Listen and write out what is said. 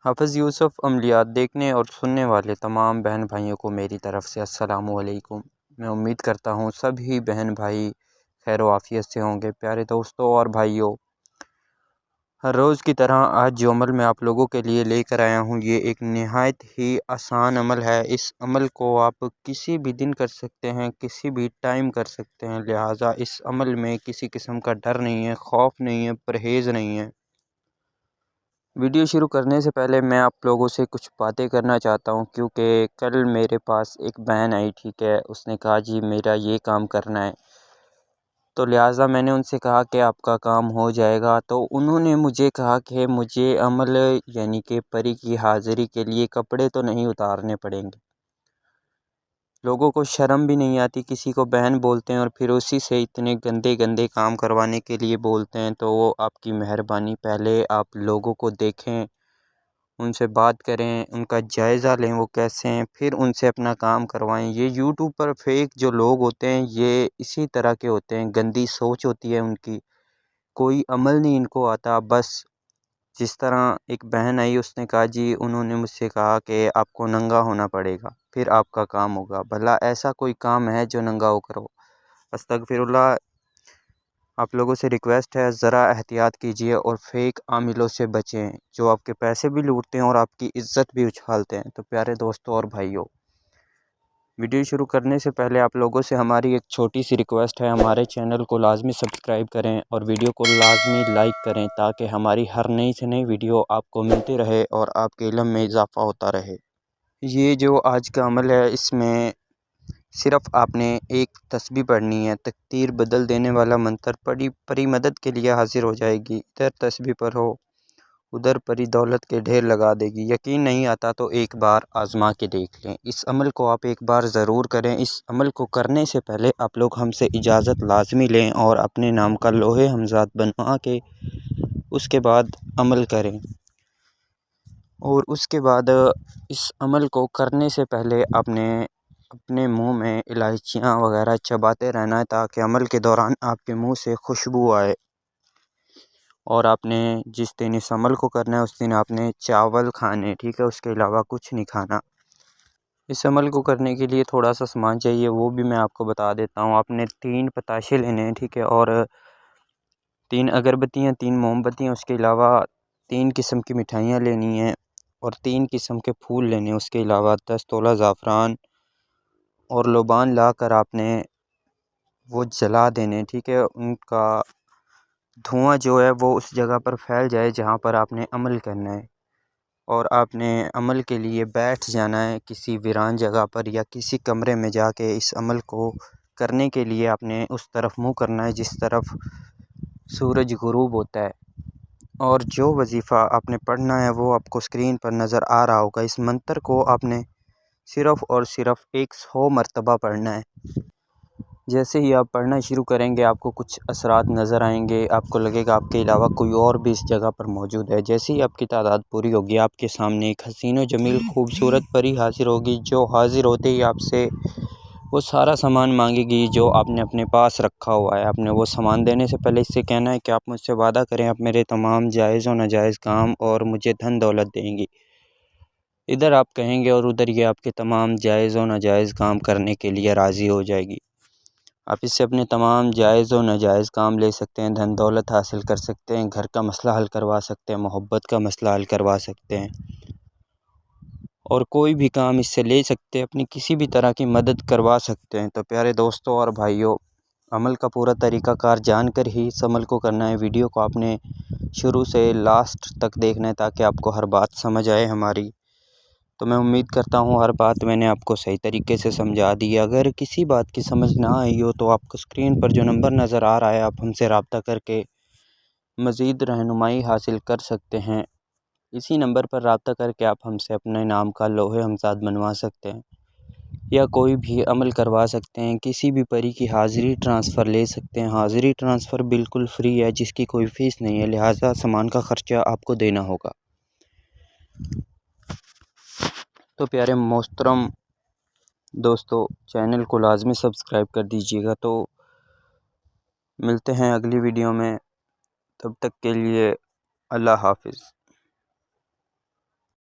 حافظ یوسف عملیات دیکھنے اور سننے والے تمام بہن بھائیوں کو میری طرف سے السلام علیکم۔ میں امید کرتا ہوں سبھی بہن بھائی خیر و عافیت سے ہوں گے۔ پیارے دوستوں اور بھائیوں، ہر روز کی طرح آج جو عمل میں آپ لوگوں کے لیے لے کر آیا ہوں، یہ ایک نہایت ہی آسان عمل ہے۔ اس عمل کو آپ کسی بھی دن کر سکتے ہیں، کسی بھی ٹائم کر سکتے ہیں، لہٰذا اس عمل میں کسی قسم کا ڈر نہیں ہے، خوف نہیں ہے، پرہیز نہیں ہے۔ ویڈیو شروع کرنے سے پہلے میں آپ لوگوں سے کچھ باتیں کرنا چاہتا ہوں، کیونکہ کل میرے پاس ایک بہن آئی، ٹھیک ہے، اس نے کہا جی میرا یہ کام کرنا ہے، تو لہٰذا میں نے ان سے کہا کہ آپ کا کام ہو جائے گا۔ تو انہوں نے مجھے کہا کہ مجھے عمل یعنی کہ پری کی حاضری کے لیے کپڑے تو نہیں اتارنے پڑیں گے۔ لوگوں کو شرم بھی نہیں آتی، کسی کو بہن بولتے ہیں اور پھر اسی سے اتنے گندے گندے کام کروانے کے لیے بولتے ہیں۔ تو وہ آپ کی مہربانی، پہلے آپ لوگوں کو دیکھیں، ان سے بات کریں، ان کا جائزہ لیں وہ کیسے ہیں، پھر ان سے اپنا کام کروائیں۔ یہ یوٹیوب پر فیک جو لوگ ہوتے ہیں یہ اسی طرح کے ہوتے ہیں، گندی سوچ ہوتی ہے ان کی، کوئی عمل نہیں ان کو آتا۔ بس جس طرح ایک بہن آئی، اس نے کہا جی انہوں نے مجھ سے کہا کہ آپ کو ننگا ہونا پڑے گا پھر آپ کا کام ہوگا۔ بھلا ایسا کوئی کام ہے جو ننگا ہو کرو؟ استغفر اللہ۔ آپ لوگوں سے ریکویسٹ ہے ذرا احتیاط کیجیے اور فیک عاملوں سے بچیں جو آپ کے پیسے بھی لوٹتے ہیں اور آپ کی عزت بھی اچھالتے ہیں۔ تو پیارے دوستوں اور بھائیوں، ویڈیو شروع کرنے سے پہلے آپ لوگوں سے ہماری ایک چھوٹی سی ریکویسٹ ہے، ہمارے چینل کو لازمی سبسکرائب کریں اور ویڈیو کو لازمی لائک کریں تاکہ ہماری ہر نئی سے نئی ویڈیو آپ کو ملتی رہے اور آپ کے علم میں اضافہ ہوتا رہے۔ یہ جو آج کا عمل ہے، اس میں صرف آپ نے ایک تسبیح پڑھنی ہے، تقدیر بدل دینے والا منتر پری مدد کے لیے حاضر ہو جائے گی۔ ادھر تسبیح پڑھو، ادھر پری دولت کے ڈھیر لگا دے گی۔ یقین نہیں آتا تو ایک بار آزما کے دیکھ لیں۔ اس عمل کو آپ ایک بار ضرور کریں۔ اس عمل کو کرنے سے پہلے آپ لوگ ہم سے اجازت لازمی لیں اور اپنے نام کا لوح ہمزاد بنوا کے اس کے بعد عمل کریں۔ اور اس کے بعد اس عمل کو کرنے سے پہلے آپ نے اپنے منہ میں الائچیاں وغیرہ چباتے رہنا ہے تاکہ عمل کے دوران آپ کے منہ سے خوشبو آئے۔ اور آپ نے جس دن اس عمل کو کرنا ہے اس دن آپ نے چاول کھانے، ٹھیک ہے، اس کے علاوہ کچھ نہیں کھانا۔ اس عمل کو کرنے کے لیے تھوڑا سا سامان چاہیے، وہ بھی میں آپ کو بتا دیتا ہوں۔ آپ نے 3 پتاشے لینے ہیں، ٹھیک ہے، اور 3 اگربتیاں، 3 موم بتیاں، اس کے علاوہ 3 قسم کی مٹھائیاں لینی ہیں اور 3 قسم کے پھول لینے ہیں، اس کے علاوہ 10 تولہ زعفران اور لوبان لا کر آپ نے وہ جلا دینے، ٹھیک ہے۔ ان کا دھواں جو ہے وہ اس جگہ پر پھیل جائے جہاں پر آپ نے عمل کرنا ہے، اور آپ نے عمل کے لیے بیٹھ جانا ہے کسی ویران جگہ پر یا کسی کمرے میں جا کے۔ اس عمل کو کرنے کے لیے آپ نے اس طرف منہ کرنا ہے جس طرف سورج غروب ہوتا ہے، اور جو وظیفہ آپ نے پڑھنا ہے وہ آپ کو اسکرین پر نظر آ رہا ہوگا۔ اس منتر کو آپ نے صرف اور صرف 100 مرتبہ پڑھنا ہے۔ جیسے ہی آپ پڑھنا شروع کریں گے آپ کو کچھ اثرات نظر آئیں گے، آپ کو لگے گا آپ کے علاوہ کوئی اور بھی اس جگہ پر موجود ہے۔ جیسے ہی آپ کی تعداد پوری ہوگی آپ کے سامنے ایک حسین و جمیل خوبصورت پری حاضر ہوگی، جو حاضر ہوتے ہی آپ سے وہ سارا سامان مانگے گی جو آپ نے اپنے پاس رکھا ہوا ہے۔ آپ نے وہ سامان دینے سے پہلے اس سے کہنا ہے کہ آپ مجھ سے وعدہ کریں آپ میرے تمام جائز و ناجائز کام اور مجھے دھن دولت دیں گی۔ ادھر آپ کہیں گے اور ادھر یہ آپ کے تمام جائز و ناجائز کام کرنے کے لیے راضی ہو جائے گی۔ آپ اس سے اپنے تمام جائز و ناجائز کام لے سکتے ہیں، دھن دولت حاصل کر سکتے ہیں، گھر کا مسئلہ حل کروا سکتے ہیں، محبت کا مسئلہ حل کروا سکتے ہیں، اور کوئی بھی کام اس سے لے سکتے ہیں، اپنی کسی بھی طرح کی مدد کروا سکتے ہیں۔ تو پیارے دوستوں اور بھائیوں، عمل کا پورا طریقہ کار جان کر ہی اس عمل کو کرنا ہے۔ ویڈیو کو آپ نے شروع سے لاسٹ تک دیکھنا ہے تاکہ آپ کو ہر بات سمجھ آئے ہماری۔ تو میں امید کرتا ہوں ہر بات میں نے آپ کو صحیح طریقے سے سمجھا دی ہے۔ اگر کسی بات کی سمجھ نہ آئی ہو تو آپ کو اسکرین پر جو نمبر نظر آ رہا ہے آپ ہم سے رابطہ کر کے مزید رہنمائی حاصل کر سکتے ہیں۔ اسی نمبر پر رابطہ کر کے آپ ہم سے اپنے نام کا لوح ہمزاد بنوا سکتے ہیں یا کوئی بھی عمل کروا سکتے ہیں، کسی بھی پری کی حاضری ٹرانسفر لے سکتے ہیں۔ حاضری ٹرانسفر بالکل فری ہے، جس کی کوئی فیس نہیں ہے، لہٰذا سامان کا خرچہ آپ کو دینا ہوگا۔ تو پیارے محترم دوستو، چینل کو لازمی سبسکرائب کر دیجیے گا۔ تو ملتے ہیں اگلی ویڈیو میں، تب تک کے لیے اللہ حافظ۔